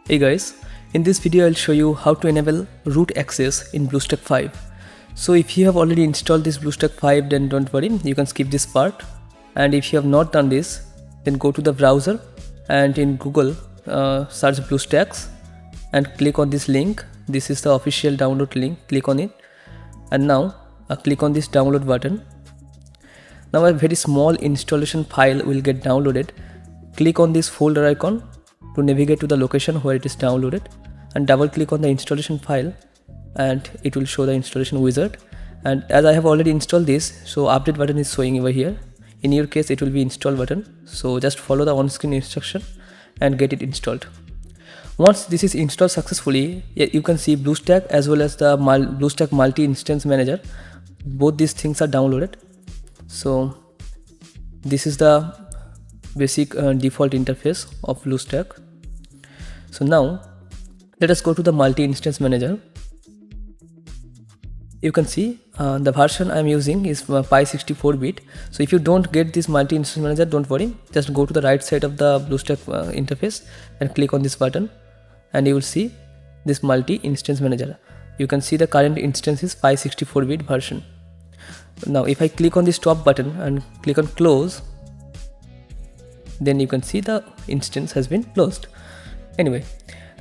Hey guys, in this video I'll show you how to enable root access in BlueStack 5. So if you have already installed this BlueStack 5, then don't worry, you can skip this part. And if you have not done this, then go to the browser and in Google search BlueStacks and click on this link. This is the official download link, click on it, and now click on this download button. Now a very small installation file will get downloaded. Click on this folder icon to navigate to the location where it is downloaded, and double click on the installation file and it will show the installation wizard. And as I have already installed this, so update button is showing over here. In your case it will be install button, so just follow the on-screen instruction and get it installed. Once this is installed successfully, you can see BlueStack as well as the BlueStack multi-instance manager. Both these things are downloaded. So this is the basic default interface of BlueStack. So now let us go to the multi-instance manager. You can see the version I am using is Pi 64-bit. So if you don't get this multi-instance manager, don't worry, just go to the right side of the BlueStack interface and click on this button and you will see this multi-instance manager. You can see the current instance is Pi 64-bit version. Now if I click on this top button and click on close, then you can see the instance has been closed. Anyway,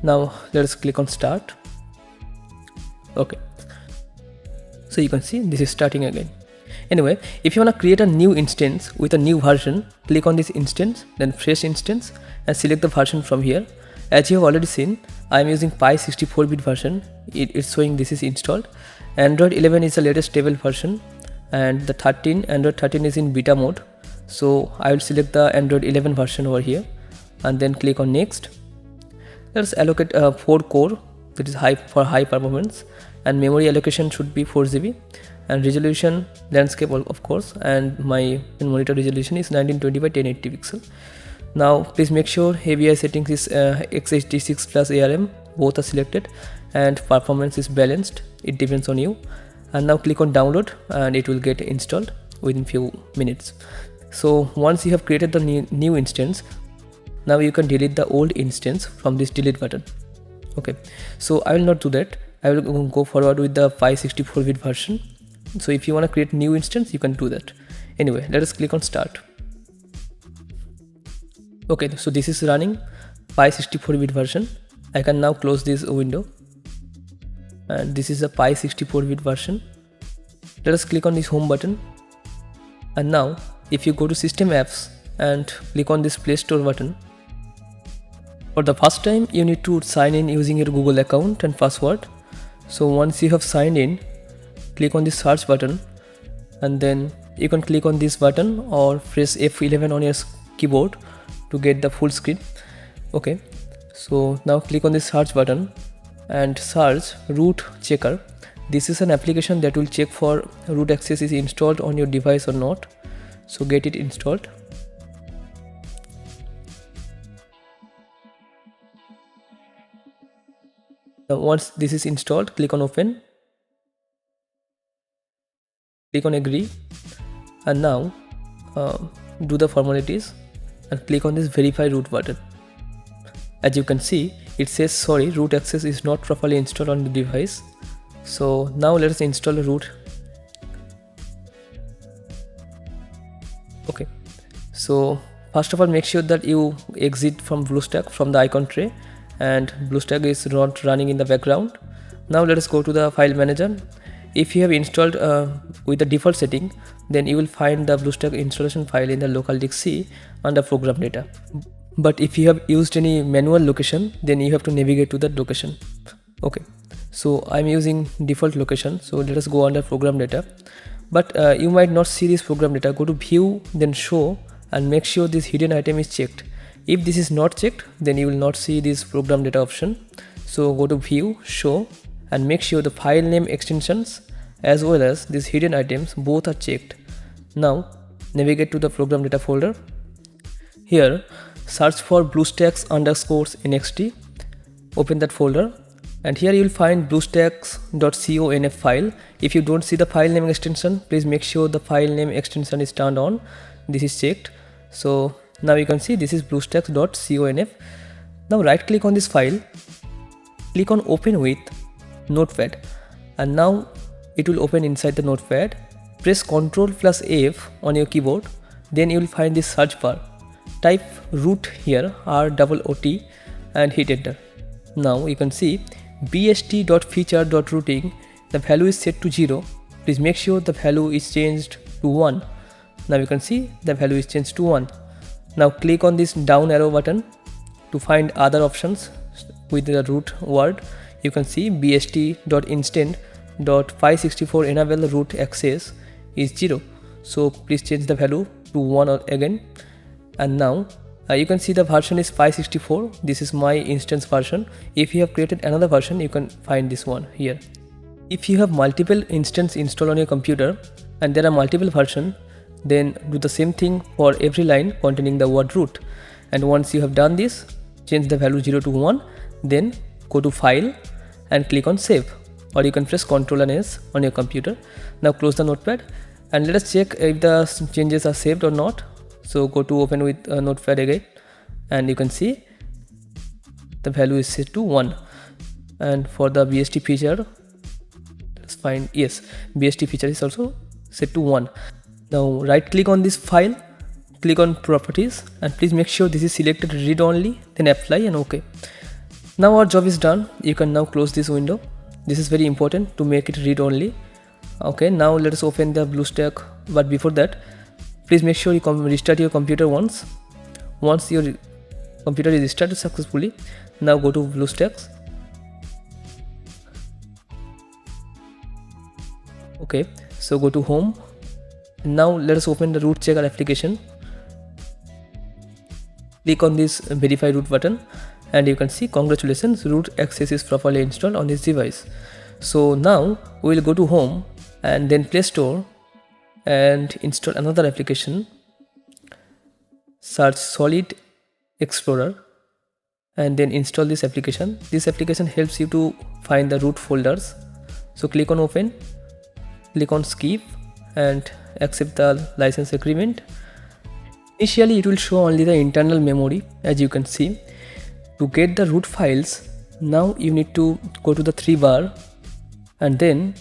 now let us click on start. Okay, so you can see this is starting again. Anyway, if you want to create a new instance with a new version, click on this instance, then fresh instance, and select the version from here. As you have already seen, I am using Pi 64-bit version. It's showing this is installed. Android 11 is the latest stable version, and the Android 13 is in beta mode. So I will select the Android 11 version over here and then click on next. Let's allocate 4 core, that is for high performance, and memory allocation should be 4 GB, and resolution landscape of course, and my monitor resolution is 1920 by 1080 pixel. Now please make sure AVI settings is x86 plus ARM, both are selected, and performance is balanced. It depends on you. And now click on download and it will get installed within few minutes. So once you have created the new instance, now you can delete the old instance from this delete button. Okay, so I will not do that. I will go forward with the Pi 64-bit version. So if you want to create new instance, you can do that. Anyway, let us click on start. Okay, so this is running Pi 64-bit version. I can now close this window, and this is a Pi 64-bit version. Let us click on this home button, and now if you go to system apps and click on this Play Store button, for the first time you need to sign in using your Google account and password. So once you have signed in, click on this search button, and then you can click on this button or press F11 on your keyboard to get the full screen. Okay, so now click on this search button and search root checker. This is an application that will check for root access is installed on your device or not. So get it installed. Now once this is installed, click on open, click on agree, and now do the formalities and click on this verify root button. As you can see, it says sorry, root access is not properly installed on the device. So now let us install a root. Okay, so first of all, make sure that you exit from BlueStack from the icon tray, and BlueStack is not running in the background. Now let us go to the file manager. If you have installed with the default setting, then you will find the BlueStack installation file in the local disk C under program data. But if you have used any manual location, then you have to navigate to that location. Okay, so I'm using default location, so let us go under program data. But you might not see this program data. Go to view, then show, and make sure this hidden item is checked. If this is not checked, then you will not see this program data option. So go to view, show, and make sure the file name extensions as well as these hidden items both are checked. Now navigate to the program data folder. Here search for BlueStacks _nxt. Open that folder, and here you will find bluestacks.conf file. If you don't see the file name extension, please make sure the file name extension is turned on. This is checked. So now you can see this is bluestacks.conf. Now right click on this file, click on open with notepad, and now it will open inside the notepad. Press Ctrl plus F on your keyboard, then you will find this search bar. Type root here, ROOT, and hit enter. Now you can see bst.feature.routing, the value is set to 0. Please make sure the value is changed to 1. Now you can see the value is changed to 1. Now click on this down arrow button to find other options with the root word. You can see bst.instant.564 enable root access is 0. So please change the value to 1 again. And now you can see the version is 564. This is my instance version. If you have created another version, you can find this one here. If you have multiple instances installed on your computer and there are multiple versions, then do the same thing for every line containing the word root. And once you have done this, change the value 0 to 1, then go to file and click on save, or you can press Ctrl and S on your computer. Now close the notepad and let us check if the changes are saved or not. So go to open with notepad again, and you can see the value is set to 1. And for the BST feature, let's find, yes, BST feature is also set to 1. Now right click on this file, click on properties, and please make sure this is selected read only, then apply and OK. Now our job is done. You can now close this window. This is very important to make it read only. Okay, now let us open the Bluestack, but before that, please make sure you restart your computer once. Once your computer is restarted successfully, now go to Bluestacks. Okay, so go to home. Now let us open the root checker application. Click on this verify root button, and you can see congratulations, root access is properly installed on this device. So now we will go to home and then Play Store and install another application. Search Solid Explorer and then install this application. This application helps you to find the root folders. So click on open, click on skip and accept the license agreement. Initially it will show only the internal memory, as you can see. To get the root files, now you need to go to the 3 bar and then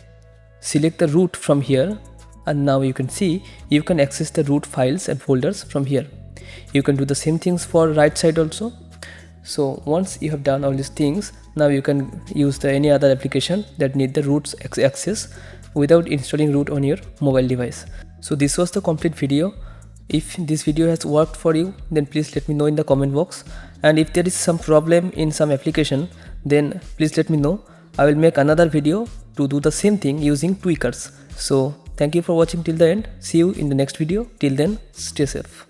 select the root from here, and now you can see you can access the root files and folders from here. You can do the same things for right side also. So once you have done all these things, now you can use any other application that need the root access without installing root on your mobile device. So this was the complete video. If this video has worked for you, then please let me know in the comment box. And if there is some problem in some application, then please let me know. I will make another video to do the same thing using tweakers. So thank you for watching till the end. See you in the next video. Till then, stay safe.